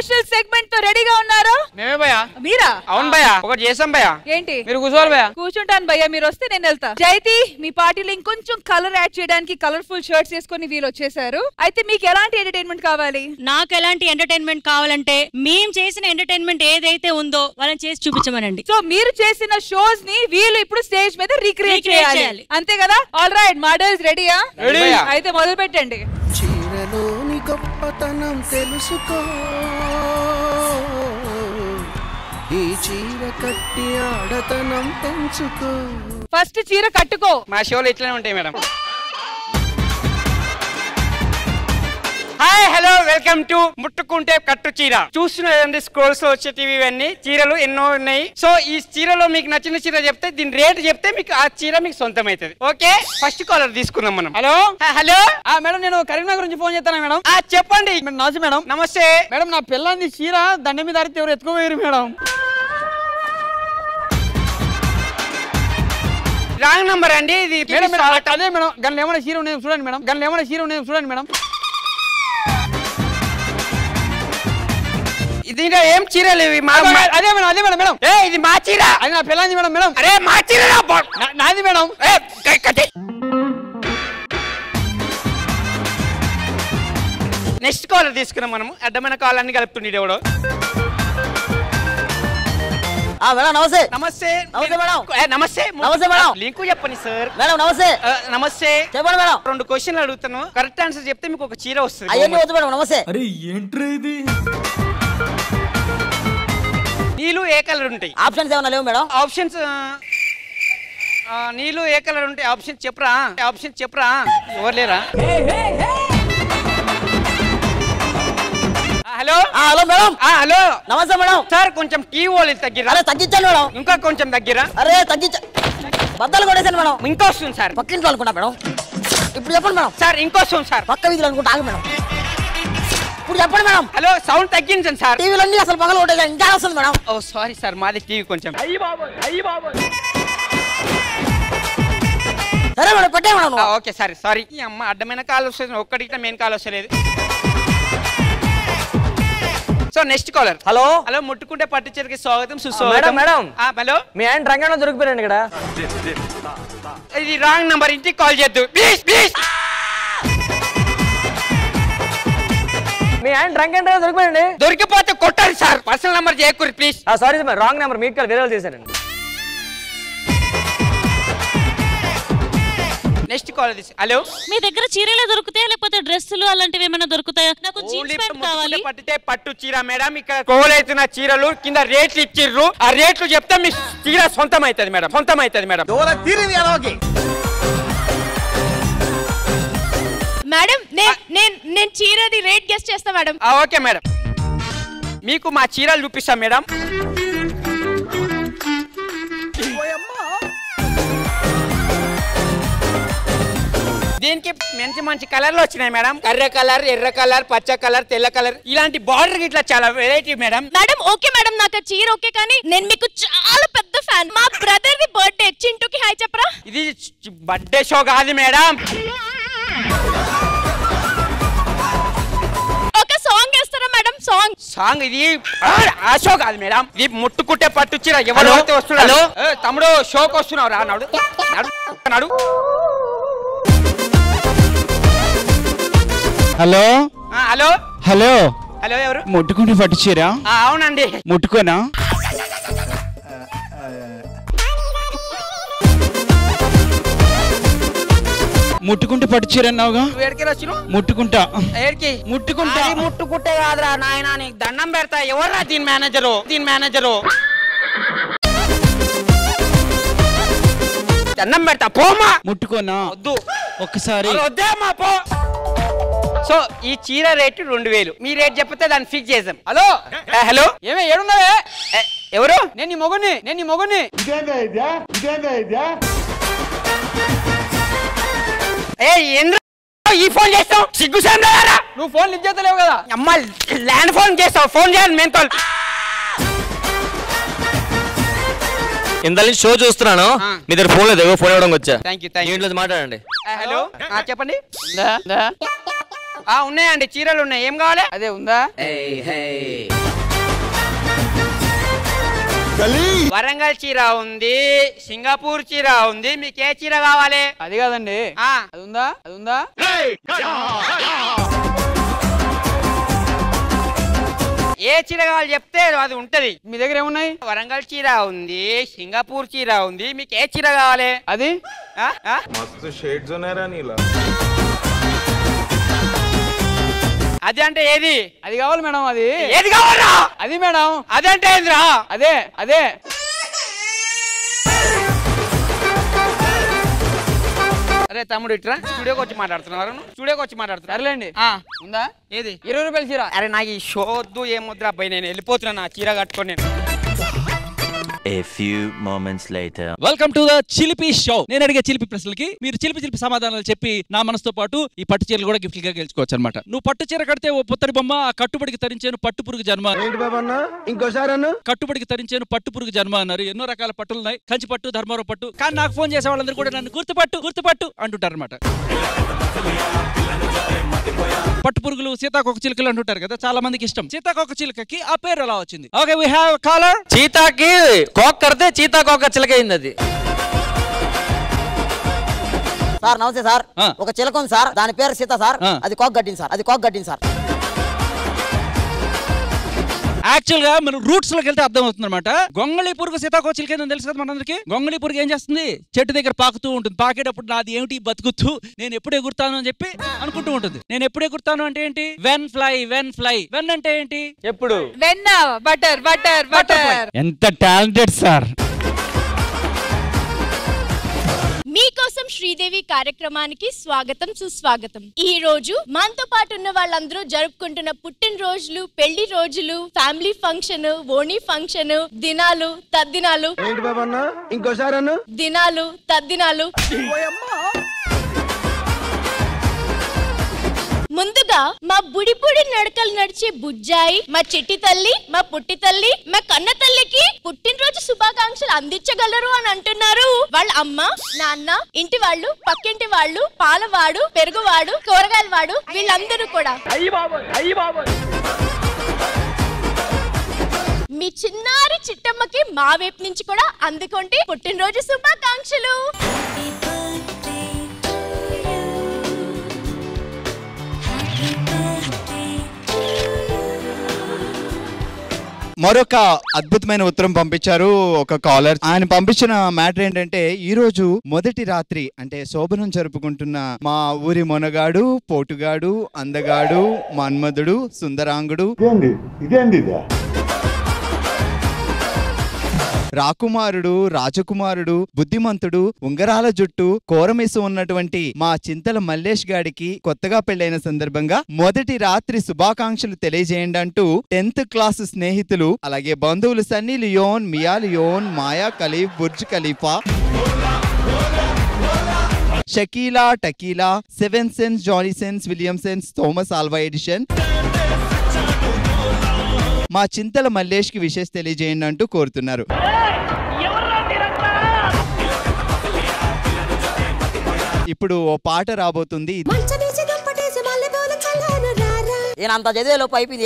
Special segment తో రెడీగా ఉన్నారా? మేమే భయ్యా. మీరా? అవును భయ్యా. ఒకటి చేసాం భయ్యా. ఏంటి? మీరు కూర్చోవాలి భయ్యా. కూర్చుంటాను భయ్యా, మీరు వస్తే నేను వెళ్తా. జైతి, మీ పార్టీలో ఇంకొంచెం కలర్ యాడ్ చేయడానికి కలర్ఫుల్ షర్ట్స్ వేసుకొని వీళ్ళు వచ్చేసారు. అయితే మీకు ఎలాంటి ఎంటర్టైన్మెంట్ కావాలి? నాకు ఎలాంటి ఎంటర్టైన్మెంట్ కావాలంటే మేము చేసిన ఎంటర్టైన్మెంట్ ఏదైతే ఉందో వాళ్ళని చేసి చూపించమనండి. సో మీరు చేసిన షోస్ ని వీళ్ళు ఇప్పుడు స్టేజ్ మీద రీక్రియేట్ చేయాలి, అంతే కదా? ఆల్ రైట్, మోడల్స్ రెడీయా? అయితే మొదలు పెట్టండి. చీరలోని గొప్పతనం తెలుసుకో, ఈ చీర కట్టి ఆడతనం పెంచుకో. ఫస్ట్ చీర కట్టుకో. మా షోలు ఇట్లనే ఉంటాయి madam. Hi, hello, welcome to ముట్టుకుంటే కట్టు చీర. చూస్తున్నదండి స్క్రోల్స్ లో వచ్చే టీవీ ఇవన్నీ చీరలు ఎన్నో ఉన్నాయి. సో ఈ చీరలో మీకు నచ్చిన చీర చెప్తే దీని రేట్ చెప్తే మీకు ఆ చీర మీకు సొంతం అవుతుంది. ఓకే, ఫస్ట్ కాలర్ తీసుకుందాం మనం. హలో హలో మేడం, నేను కరీంనగర్ నుంచి ఫోన్ చేస్తాను మేడం. చెప్పండి. నమస్తే మేడం. నమస్తే మేడం, నా పిల్లంది చీర దండ మీద అరితే ఎవరు ఎత్తుకోవేరు మేడం. రాంగ్ నంబర్ అండి ఇది. అదే మేడం, గన్ ఏమైనా చీర ఉన్నాయి చూడండి మేడం. గన్ ఏమైనా చీర ఉన్నాయి చూడండి మేడం. దీంట్లో ఏం చీరలు ఇవి? అదే మేడం, అదే మేడం. మేడం, ఇది మా చీర. అది నా పిల్లంది మేడం. మేడం, అరే మా చీర నాది మేడం. నెక్స్ట్ కాలర్ తీసుకున్నాం మనము. అడ్డమైన కాల్ అన్ని కలుపుతుండే ఎవడో. మేడం నమస్తే. నమస్తే. నమస్తే మేడం. నమస్తే. నమస్తే మేడం. లింకు చెప్పండి సార్. మేడం నమస్తే. నమస్తే చెప్పండి మేడం. 2 క్వశ్చన్లు అడుగుతాను, కరెక్ట్ ఆన్సర్ చెప్తే మీకు ఒక చీర వస్తుంది. అయ్యో వద్దు మేడం. నమస్తే. అరే ఏంట్రా ఇది? నీళ్ళు ఏ కలర్ ఉంటాయి? ఆప్షన్స్ ఏమన్నా లేవు మేడం? ఆప్షన్స్ నీళ్ళు ఏ కలర్ ఉంటాయి? ఆప్షన్ చెప్పరా? ఆప్షన్ చెప్పరా? ఎవరు లేరా? Hello hello madam. హలో నమస్తే మేడం. సార్ కొంచెం టీవీ వాళ్ళు తగ్గిరా. అరే తగ్గించాను మేడం. ఇంకా కొంచెం తగ్గిరా. అరే తగ్గించా, బద్దలు కొట్టేసాను మేడం. ఇంకా వస్తుంది సార్. పక్కింట్లో అనుకుంటా మేడం. ఇప్పుడు చెప్పండి మేడం. Sir ఇంకొస్తుంది sir. పక్క వీధిలో అనుకుంటా. ఆగు మేడం, ఇప్పుడు చెప్పండి మేడం. హలో సౌండ్ తగ్గించండి సార్. టీవీలో అన్ని అసలు పగలు కొట్టేసాను, ఇంకా వస్తుంది మేడం. ఓ సారీ సార్, మాది టీవీ కొంచెం. సరే మేడం, పెట్టే మేడం. Okay sorry sorry. ఈ అమ్మ అడ్డమైన కాల్ వస్తుంది, ఒక్కడికి మెయిన్ కాల్ వస్తలేదు. So next caller. Hello hello, ముట్టుకుంటే పట్టు చీరకి స్వాగతం సుస్వాగతం. మేడం హలో, మీ ఆయన రంగంలో దొరికిపోయాను ఇక్కడ. ఇది రాంగ్ నంబర్, ఇంటికి కాల్ చేద్దు ప్లీజ్ ప్లీజ్. మీ ఆయన రంగంలో దొరికిపోయండి. దొరికిపోతే కొట్టాలి సార్. పర్సనల్ నంబర్ చేయకూరి please. Sorry sir, wrong number. మీకు కాదు, వేరే వాళ్ళు చేశారండి. నెక్స్ట్ కాల్ తీసి. హలో, మీ దగ్గర చీరలు దొరుకుతాయా లేకపోతే డ్రెస్సులు అలాంటివి ఏమైనా దొరుకుతాయా? నాకు జీన్స్ ప్యాంట్ కావాలి. పట్టితే పట్టు చీర మేడం. ఇక్కడ కోలైతున్న చీరలు కింద రేట్లు ఇచ్చిర్రు. ఆ రేట్లు చెప్తే మీ చీర సొంతం అవుతుంది మేడం. సొంతం అవుతుంది మేడం. మేడం నేను చీరది రేట్ గెస్ చేస్తా మేడం. ఓకే మేడం, మీకు మా చీరలు చూపిస్తాం మేడం. దీనికి మంచి మంచి కలర్లు వచ్చినాయి మేడం. కర్ర కలర్, ఎర్ర కలర్, పచ్చ కలర్, తెల్ల కలర్, ఇలాంటి బార్డర్ ఇట్లా చాలా variety madam. Madam okay madam, నాకు చీర ఓకే, కానీ నేను మీకు చాలా పెద్ద ఫ్యాన్. మా బ్రదర్ ది బర్త్డే, చింటూకి హాయ్ చెప్పరా? ఇది బర్త్డే షో కాదు మేడం. ఒక సాంగ్ వేస్తారా మేడం? సాంగ్ ఇది ఆ షో కాదు మేడం. ఇది ముట్టుకుంటే పట్టు చీర. ఎవరు వస్తున్నాడు? తమ్ముడు షోకి వస్తున్నావు రా. నాడు నాడు. హలో హలో హలో హలో, ఎవరు? ముట్టుకుంటే పట్టు చీర? అవునండి. ముట్టుకోనా? ముట్టుకుంటే పట్టు చీర అన్నావుగా. ముట్టుకుంటా. ముట్టుకుంటా. ముట్టుకుంటే కాదురా నాయన, నీకు దండం పెడతా. ఎవర్రా దీని మేనేజరు? దండం పెడతా, పోమా. ముట్టుకోనా? వద్దు, ఒక్కసారి వద్దేమ్మా, పో. సో ఈ చీర రేటు 2000. మీ రేట్ చెప్పితే దాన్ని ఫిక్స్ చేసాం. హలో హలో, ఏమే ఏడున్నావే? ఎవరు? నేను నీ మొగుని. ఈ ఫోన్ చేస్తావు? సిగ్గు సారా. నువ్వు ఫోన్ లిఫ్ట్ చేస్తలేవు కదా. అమ్మ ల్యాండ్ ఫోన్ చేస్తావు. ఫోన్ చేయాలి మేము. ఇంత షో చూస్తున్నాను, మీ దగ్గర ఫోన్ లేదు. ఫోన్ ఇవ్వడం వచ్చా. Thank you. మాట్లాడండి. హలో చెప్పండి. ఉన్నాయండి, చీరలు ఉన్నాయి. ఏం కావాలి? అదే ఉందా? వరంగల్ చీర ఉంది, సింగపూర్ చీర ఉంది. మీకు ఏ చీర కావాలి? అది కాదండి, అది ఉందా? అది ఉందా? ఏ చీర కావాలి చెప్తే అది ఉంటది. మీ దగ్గర ఏమున్నాయి? వరంగల్ చీర ఉంది, సింగపూర్ చీర ఉంది. మీకు ఏ చీర కావాలి? అది మస్తు షేడ్స్ ఉన్నారా నీలా? అది అంటే ఏది? అది కావాలి మేడం. అది ఏది కావాలా? అది మేడం. అదంటే ఏంద్రా? అదే అదే. అరే తమ్ముడు ఇట్రా, స్టూడియోకి వచ్చి మాట్లాడుతున్నారు. స్టూడియోకి వచ్చి మాట్లాడుతున్నారు. సర్లేండి. ఉందా? ఏది? 20 రూపాయల చీర. అరే నాకు ఈ షోద్దు ఏముద్రా అబ్బాయి, నేను వెళ్ళిపోతున్నా నా చీర కట్టుకొని. నేను A few moments later. Welcome to the చిలిపి షో. నేను అడిగే చిలిపి ప్రశ్నలకి మీరు చిలిపి సమాధానాలు చెప్పి నా మనసుతో పాటు ఈ పట్టు చీరలు కూడా గిఫ్ట్ గా గెలుచుకోవచ్చు అనమాట. నువ్వు పట్టు చీర కడితే ఓ పుత్తడి బొమ్మ, ఆ కట్టుబడికి తరించాను పట్టు పురుగు జన్మ. కట్టుబడికి తరించాను పట్టు పురుగు జన్మ అన్నారు. ఎన్నో రకాల పట్టులు ఉన్నాయి, కంచి పట్టు, ధర్మవరం పట్టు. కానీ నాకు ఫోన్ చేసే వాళ్ళందరూ కూడా నన్ను గుర్తుపట్టు అంటుంటారు అనమాట. పట్టు పురుగులు, సీతాకోక చిలుకలు అంటుంటారు కదా, చాలా మందికి ఇష్టం. సీతాకోక చిలుకకి ఆ పేరు ఎలా వచ్చింది? Okay, we have caller. చీతాకి కోక్ కడితే చీతాకోక చిలక అయింది అది. సార్ నమస్తే సార్. ఒక చిలక ఉంది సార్, దాని పేరు సీత సార్. అది కోక్ గడ్డింది సార్. యాక్చువల్ గా మనం రూట్స్ లోకి వెళ్తే అర్థం అవుతుంది అనమాట. గొంగళి పురుగు సీతాకోక చిలుక తెలుసు కదా మనందరికి. గొంగళి పురుగు ఏం చేస్తుంది? చెట్టు దగ్గర పాకుతూ ఉంటుంది. పాకేటప్పుడు నాది ఏమిటి బతుకుతూ, నేను ఎప్పుడు ఎగురుతాను అని చెప్పి అనుకుంటూ ఉంటుంది. నేను ఎప్పుడు ఎగురుతాను అంటే ఏంటి? When fly. వెన్ అంటే ఏంటి? ఎప్పుడు? వెన్న, బటర్. ఎంత టాలెంటెడ్ సార్. మీకోసం శ్రీదేవి కార్యక్రమానికి స్వాగతం, సుస్వాగతం. ఈ రోజు మనతో పాటు ఉన్న వాళ్ళందరూ జరుపుకుంటున్న పుట్టినరోజులు, పెళ్లి రోజులు, ఫ్యామిలీ ఫంక్షన్, ఓణీ ఫంక్షన్, దినాలు, తద్దినాలు. దినాలు, తద్దినాలు. ముందుగా మా బుడి నడకలు నడిచే బుజ్జాయి, మా చిట్టి తల్లి, మా పుట్టి తల్లి, మా కన్న తల్లికి పుట్టినరోజు శుభాకాంక్షలు అందించగలరు అని అంటున్నారు వాళ్ళ అమ్మ, నాన్న, ఇంటి వాళ్ళు, పక్కింటి వాళ్ళు, పాలవాడు, పెరుగువాడు, కూరగాయల వాడు, వీళ్ళందరూ కూడా. మీ చిన్నారి చిట్టమ్మకి మా వైపు నుంచి కూడా అందుకోండి పుట్టినరోజు శుభాకాంక్షలు. మరొక అద్భుతమైన ఉత్తరం పంపించారు ఒక కాలర్. ఆయన పంపించిన మ్యాటర్ ఏంటంటే, ఈ రోజు మొదటి రాత్రి అంటే శోభనం జరుపుకుంటున్న మా ఊరి మొనగాడు, పోటుగాడు, అందగాడు, మన్మధుడు, సుందరాంగుడు, రాకుమారుడు, రాజకుమారుడు, బుద్ధిమంతుడు, ఉంగరాల జుట్టు, కోరమేసు ఉన్నటువంటి మా చింతల మల్లేష్ గాడికి కొత్తగా పెళ్లైన సందర్భంగా మొదటి రాత్రి శుభాకాంక్షలు తెలియజేయండి అంటూ 10th క్లాస్ స్నేహితులు, అలాగే బంధువులు Sunny Leone, Mia Leone, Maya Khalif, Burj Khalifa, Shakeela, tequila, 7 sense, Johnny Sins, William Sins, Thomas Alva Edison, మా చింతల మల్లేష్ కి విషెస్ తెలియజేయండి అంటూ కోరుతున్నారు. ఇప్పుడు ఓ పాట రాబోతుంది. అంత చదివేలోపు అయిపోయింది.